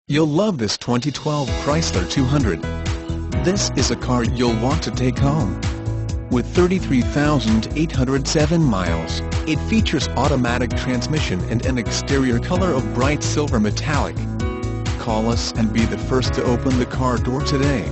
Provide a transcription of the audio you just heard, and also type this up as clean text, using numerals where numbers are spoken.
You'll love this 2012 Chrysler 200. This is a car you'll want to take home. With 33,807 miles, it features automatic transmission and an exterior color of bright silver metallic. Call us and be the first to open the car door today.